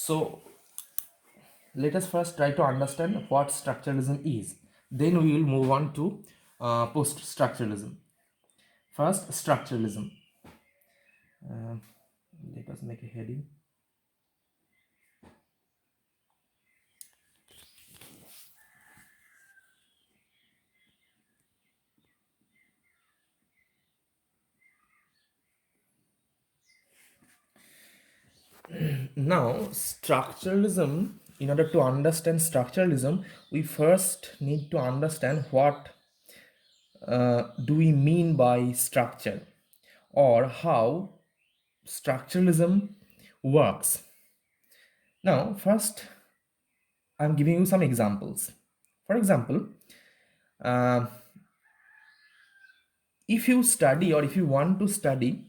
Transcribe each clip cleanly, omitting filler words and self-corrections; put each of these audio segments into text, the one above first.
So let us first try to understand what structuralism is. Then we will move on to post-structuralism. First, structuralism. Uh, Let us make a heading. Now, structuralism, in order to understand structuralism, we first need to understand what do we mean by structure, or how structuralism works. Now, first, I'm giving you some examples. For example, uh, if you study or if you want to study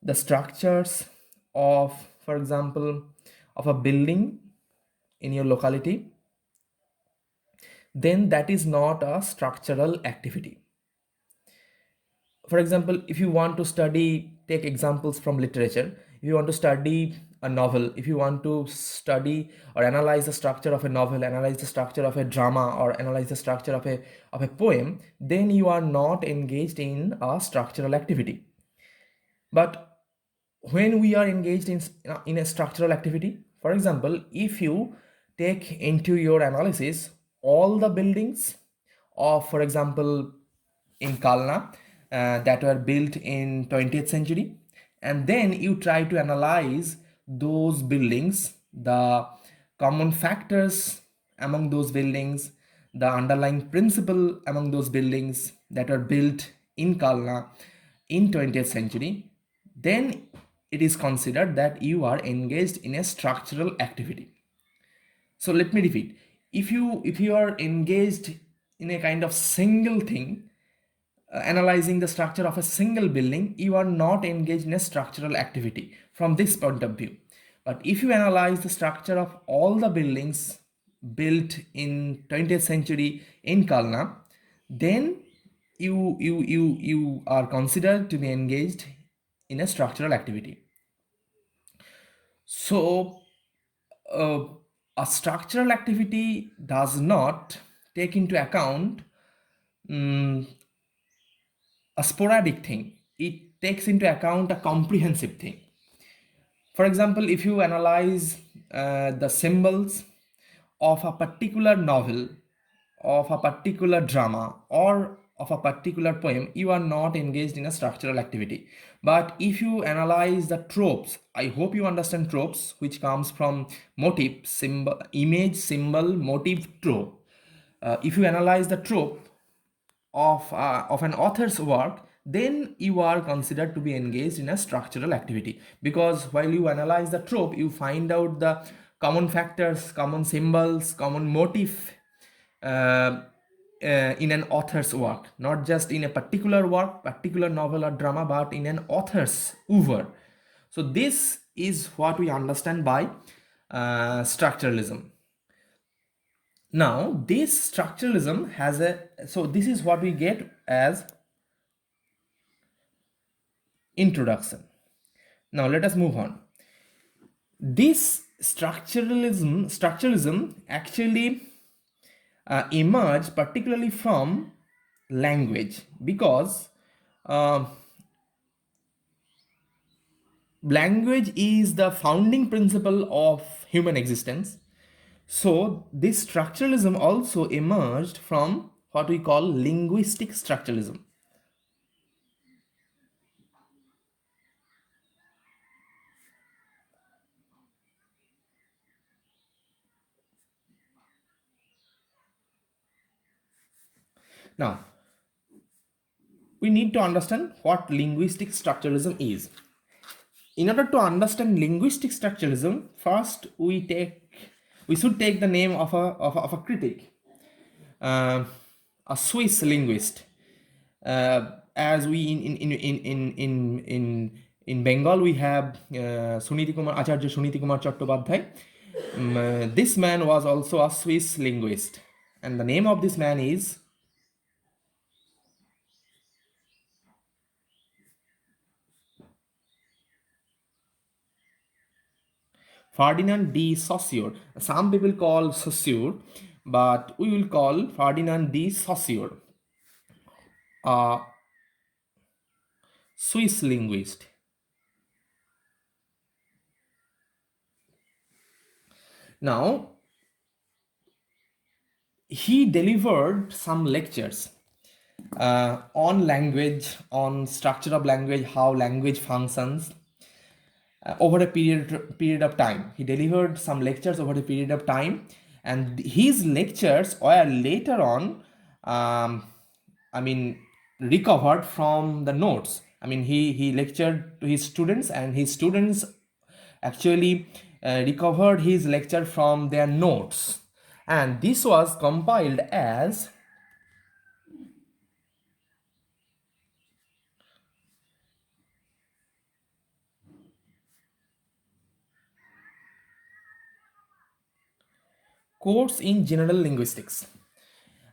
the structures of, for example, of a building in your locality, then that is not a structural activity. For example, if you want to study, take examples from literature. If you want to study a novel, if you want to study or analyze the structure of a novel, analyze the structure of a drama, or analyze the structure of a poem, then you are not engaged in a structural activity. But when we are engaged in a structural activity, for example, if you take into your analysis all the buildings of, for example, in Kalna that were built in 20th century, and then you try to analyze those buildings, the common factors among those buildings, the underlying principle among those buildings that are built in Kalna in 20th century, then it is considered that you are engaged in a structural activity. So let me repeat. If you are engaged in a kind of single thing, analyzing the structure of a single building, you are not engaged in a structural activity from this point of view. But if you analyze the structure of all the buildings built in 20th century in Kalna, then you are considered to be engaged in a structural activity. So uh, a structural activity does not take into account mm, a sporadic thing. It takes into account a comprehensive thing. For example, if you analyze the symbols of a particular novel, of a particular drama, or of a particular poem, you are not engaged in a structural activity. But if you analyze the tropes, I hope you understand tropes, which comes from motif, symbol, image, symbol, motif, trope. If you analyze the trope of an author's work, then you are considered to be engaged in a structural activity, because while you analyze the trope, you find out the common factors, common symbols, common motif in an author's work, not just in a particular work, particular novel or drama, but in an author's oeuvre. So this is what we understand by structuralism. Now, this structuralism has so this is what we get as introduction. Now, let us move on. This structuralism actually emerged particularly from language, because uh, language is the founding principle of human existence. So, this structuralism also emerged from what we call linguistic structuralism. Now, we need to understand what linguistic structuralism is. In order to understand linguistic structuralism, first we should take the name of a critic, uh, a Swiss linguist. As we in Bengal we have Acharya Suniti Kumar Chattopadhyay. This man was also a Swiss linguist, and the name of this man is Ferdinand de Saussure. Some people call Saussure, but we will call Ferdinand de Saussure, a Swiss linguist. Now, he delivered some lectures on language, on structure of language, how language functions over a period of time. He delivered some lectures over a period of time, and his lectures were later on, um, I mean, recovered from the notes. I mean, he lectured to his students, and his students actually recovered his lecture from their notes, and this was compiled as Course in General Linguistics.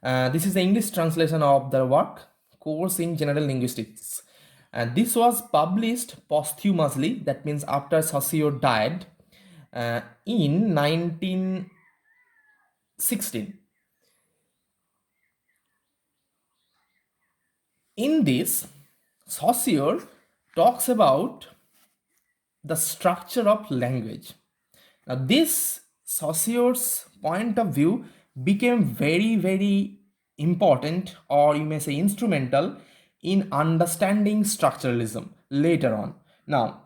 This is the English translation of the work, Course in General Linguistics. And this was published posthumously, that means after Saussure died, in 1916. In this, Saussure talks about the structure of language. Now, this Saussure's point of view became very, very important, or you may say instrumental, in understanding structuralism later on. Now,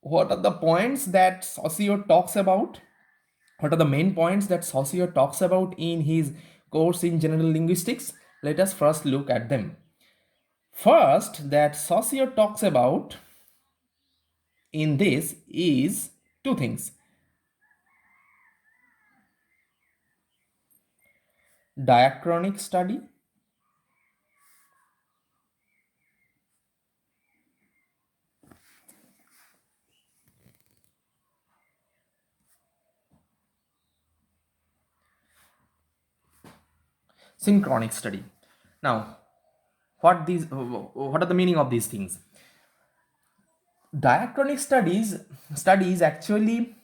what are the points that Saussure talks about? What are the main points that Saussure talks about in his course in general linguistics? Let us first look at them. First, that Saussure talks about in this is two things: diachronic study, synchronic study. Now, what are the meaning of these things? Diachronic studies actually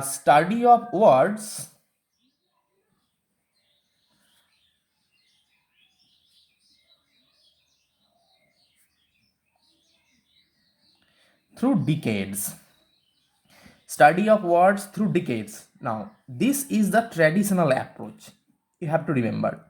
study of words through decades. Study of words through decades. Now, this is the traditional approach. You have to remember.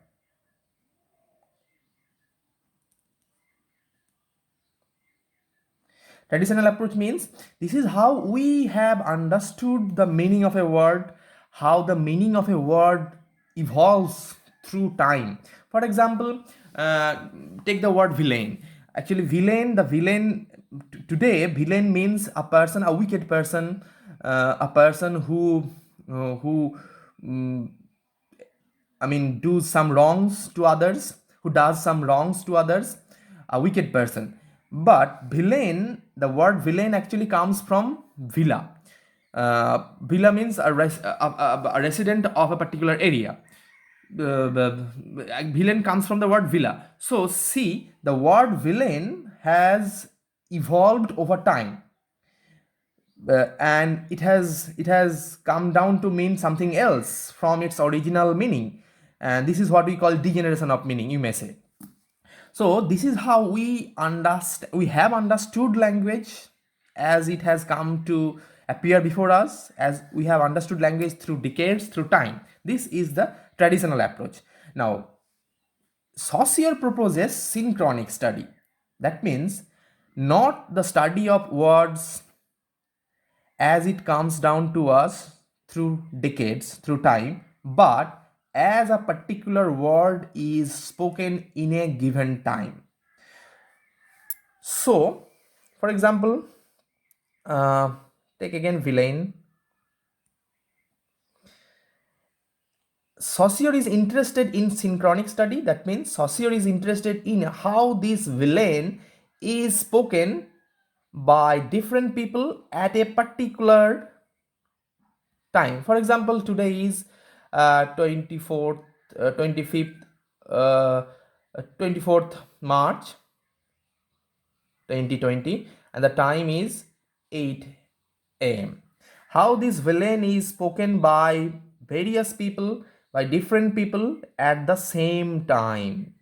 Traditional approach means this is how we have understood the meaning of a word, how the meaning of a word evolves through time. For example, take the word villain. Actually, today, villain means a person, a wicked person, a person who do some wrongs to others, who does some wrongs to others, a wicked person. But villain, the word villain actually comes from villa. Villa means a resident of a particular area. Villain comes from the word villa. So see, the word villain has evolved over time, and it has come down to mean something else from its original meaning, and this is what we call degeneration of meaning, you may say. So this is how we have understood language as it has come to appear before us, as we have understood language through decades, through time. This is the traditional approach. Now, Saussure proposes synchronic study. That means not the study of words as it comes down to us through decades, through time, but as a particular word is spoken in a given time. So, for example, uh, take again villain. Saussure is interested in synchronic study. That means Saussure is interested in how this villain is spoken by different people at a particular time. For example, today is 24th, 25th, 24th March 2020, and the time is 8 a.m. how this villain is spoken by various people, by different people at the same time.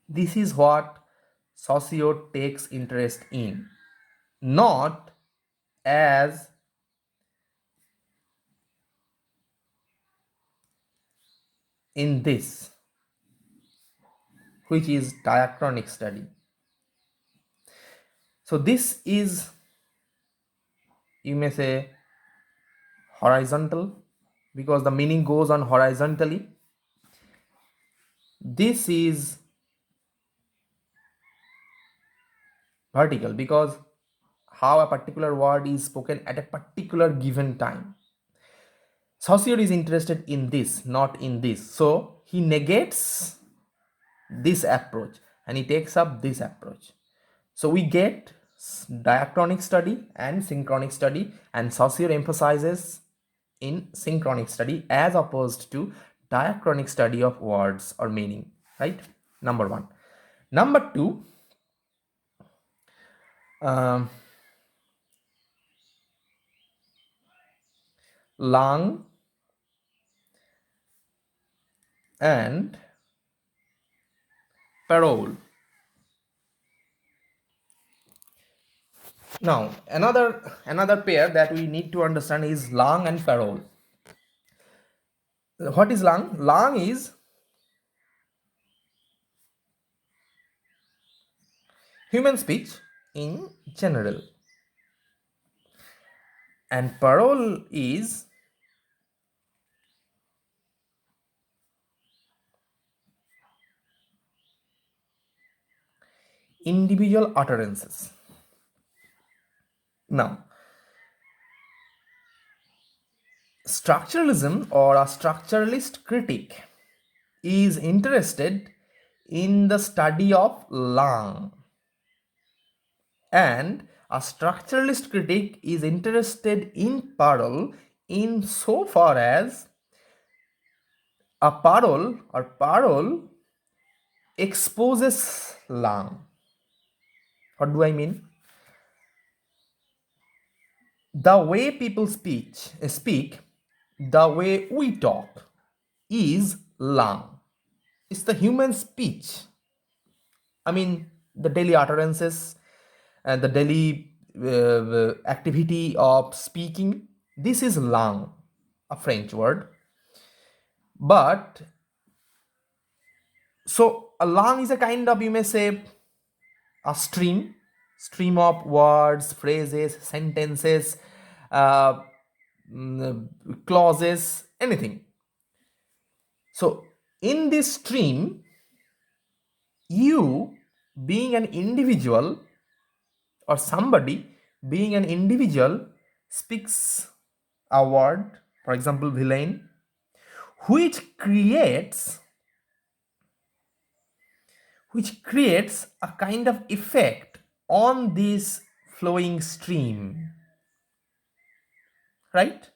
This is what socio takes interest in, not as in this, which is diachronic study. So this is, you may say, horizontal, because the meaning goes on horizontally. This is vertical, because how a particular word is spoken at a particular given time. Saussure is interested in this, not in this. So he negates this approach and he takes up this approach. So we get diachronic study and synchronic study, and Saussure emphasizes in synchronic study as opposed to diachronic study of words or meaning, right? Number one. Number two, um, Lang and Parole. Now, another pair that we need to understand is Lang and Parole. What is Lang? Lang is human speech in general, and Parole is individual utterances. Now, structuralism or a structuralist critic is interested in the study of Lang, and a structuralist critic is interested in Parole in so far as a parole exposes Lang. What do I mean? The way people speak, the way we talk is Lang. It's the human speech. I mean, the daily utterances and the daily activity of speaking. This is Lang, a French word. But so a Lang is a kind of, you may say, a stream of words, phrases, sentences, uh, clauses, anything. So in this stream, you being an individual or somebody being an individual speaks a word, for example villain, which creates a kind of effect on this flowing stream, right?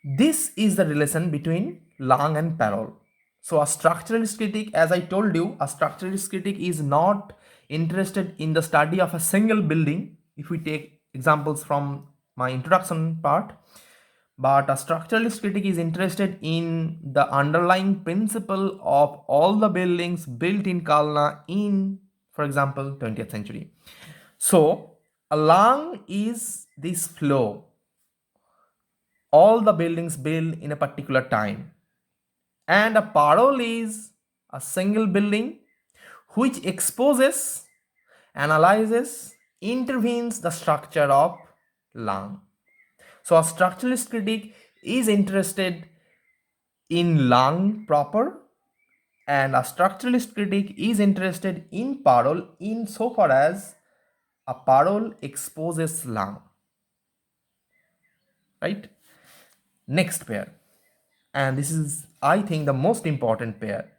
This is the relation between Lang and Parole. So a structuralist critic, as I told you, a structuralist critic is not interested in the study of a single building, if we take examples from my introduction part, but a structuralist critic is interested in the underlying principle of all the buildings built in Kalna in, for example, 20th century. So a Lang is this flow, all the buildings built in a particular time, and a parole is a single building which exposes, analyzes, intervenes the structure of Lang. So a structuralist critic is interested in Lang proper, and a structuralist critic is interested in parole in so far as a parole exposes Lang, right? Next pair, and this is, I think, the most important pair.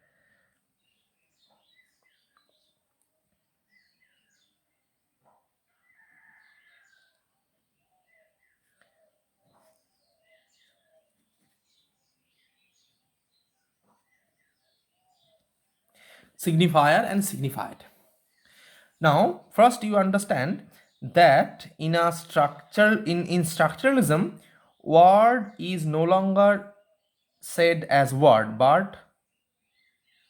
Signifier and signified. Now, first you understand that in a structure in structuralism, word is no longer said as word but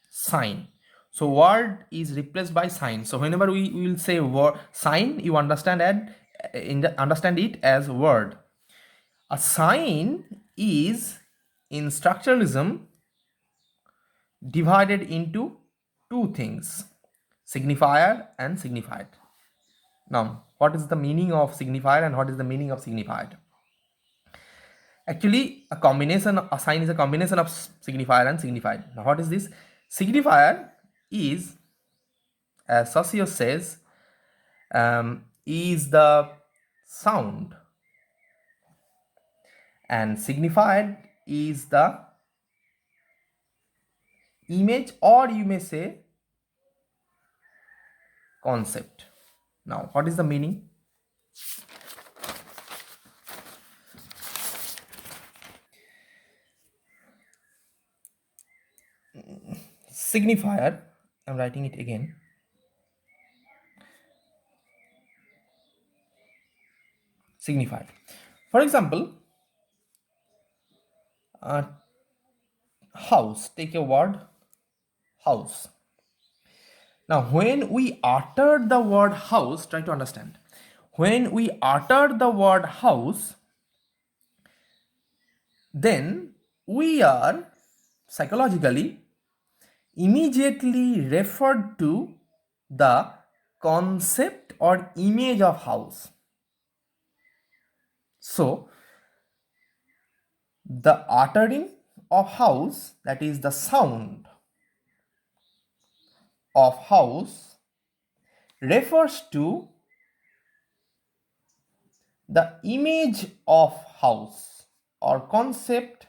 sign. So word is replaced by sign. So whenever we will say word sign, you understand understand it as word. A sign is in structuralism divided into two things: signifier and signified. Now, what is the meaning of signifier and what is the meaning of signified? Actually, a sign is a combination of signifier and signified. Now, what is this? Signifier is, as Saussure says, is the sound, and signified is the image, or you may say concept. Now, what is the meaning? Signifier, I'm writing it again. Signified. For example, house. Take a word, house. Now, when we utter the word house, try to understand. When we utter the word house, then we are psychologically immediately referred to the concept or image of house. So, the uttering of house, that is the sound of house, refers to the image of house or concept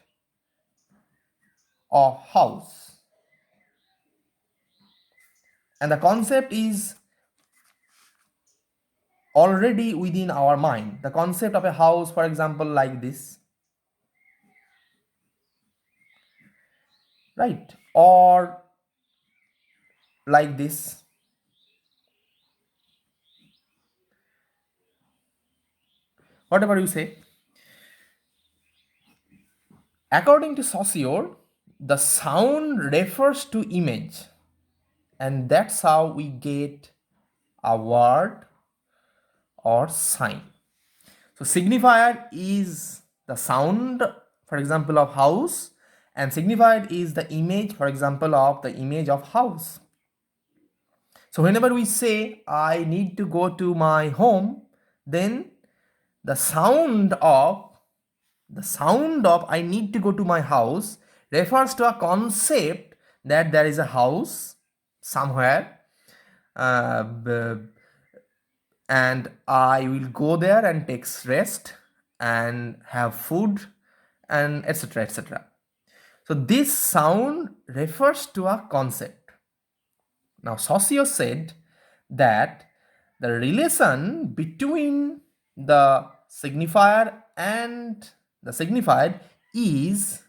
of house. And the concept is already within our mind. The concept of a house, for example, like this, right? Or like this. Whatever you say. According to Saussure, the sound refers to image, and that's how we get a word or sign. So signifier is the sound, for example, of house, and signified is the image, for example, of the image of house. So whenever we say I need to go to my home, then the sound of I need to go to my house refers to a concept that there is a house somewhere, and I will go there and take rest and have food and etc. etc. So this sound refers to a concept. Now Saussure said that the relation between the signifier and the signified is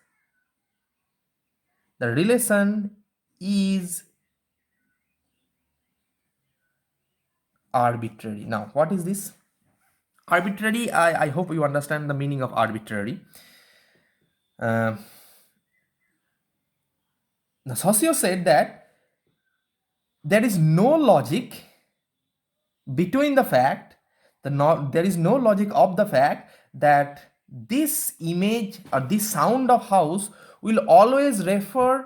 arbitrary. Now what is this? Arbitrary, I hope you understand the meaning of arbitrary. Now Saussure said that there is no logic between the fact there is no logic of the fact that this image or this sound of house will always refer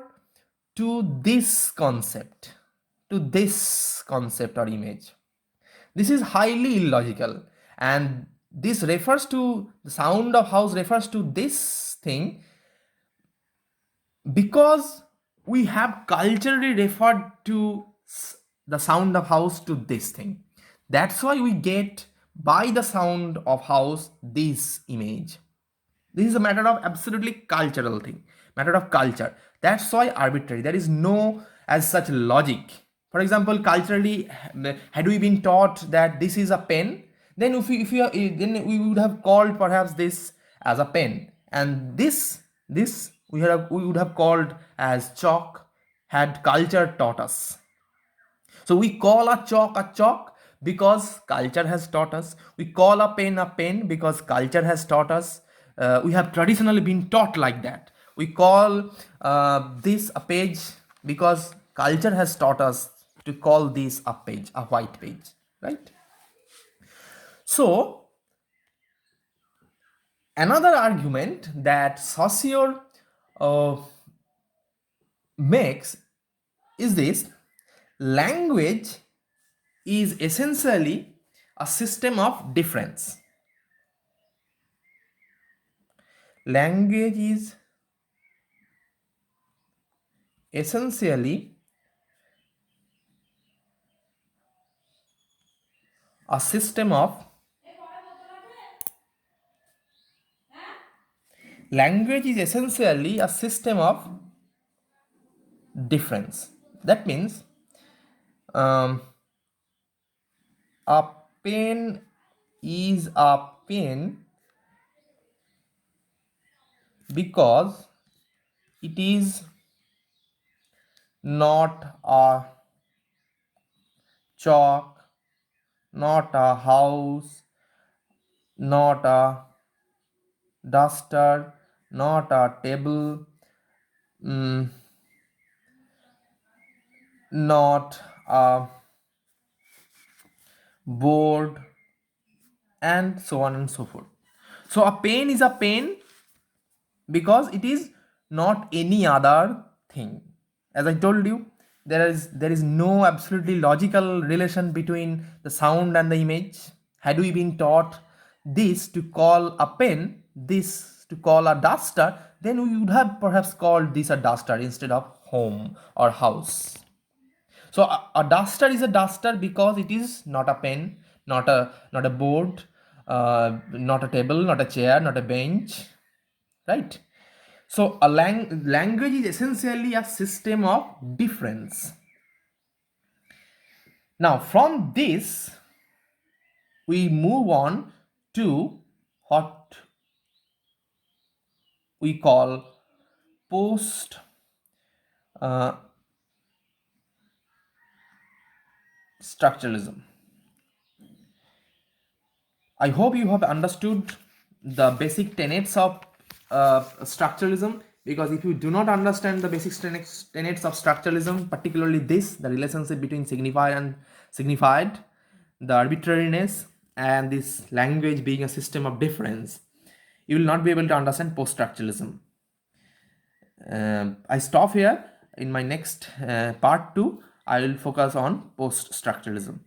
to this concept or image. This is highly illogical, and this refers to the sound of house refers to this thing because we have culturally referred to the sound of house to this thing. That's why we get by the sound of house this image. This is a matter of absolutely cultural thing, matter of culture. That's why arbitrary. There is no as such logic. For example, culturally, had we been taught that this is a pen, then then we would have called perhaps this as a pen, and this we would have called as chalk, had culture taught us. So we call a chalk because culture has taught us. We call a pen because culture has taught us. We have traditionally been taught like that. We call this a page because culture has taught us to call this a page, a white page, right? So another argument that Saussure uh, makes is this: language is essentially a system of difference. Language is essentially a system of language is essentially a system of difference. That means um, a pen is a pen because it is not a chalk, not a house, not a duster, not a table, mm, not a board, and so on and so forth. So a pen is a pen because it is not any other thing. As I told you, there is no absolutely logical relation between the sound and the image. Had we been taught this to call a pen, this to call a duster, then we would have perhaps called this a duster instead of home or house. So a duster is a duster because it is not a pen, not a board, not a table, not a chair, not a bench, right? So a language is essentially a system of difference. Now from this we move on to what we call post uh, structuralism. I hope you have understood the basic tenets of structuralism, because if you do not understand the basic tenets of structuralism, particularly this, the relationship between signified and signified, the arbitrariness, and this language being a system of difference, you will not be able to understand post-structuralism. I stop here. In my next part 2, I will focus on post-structuralism.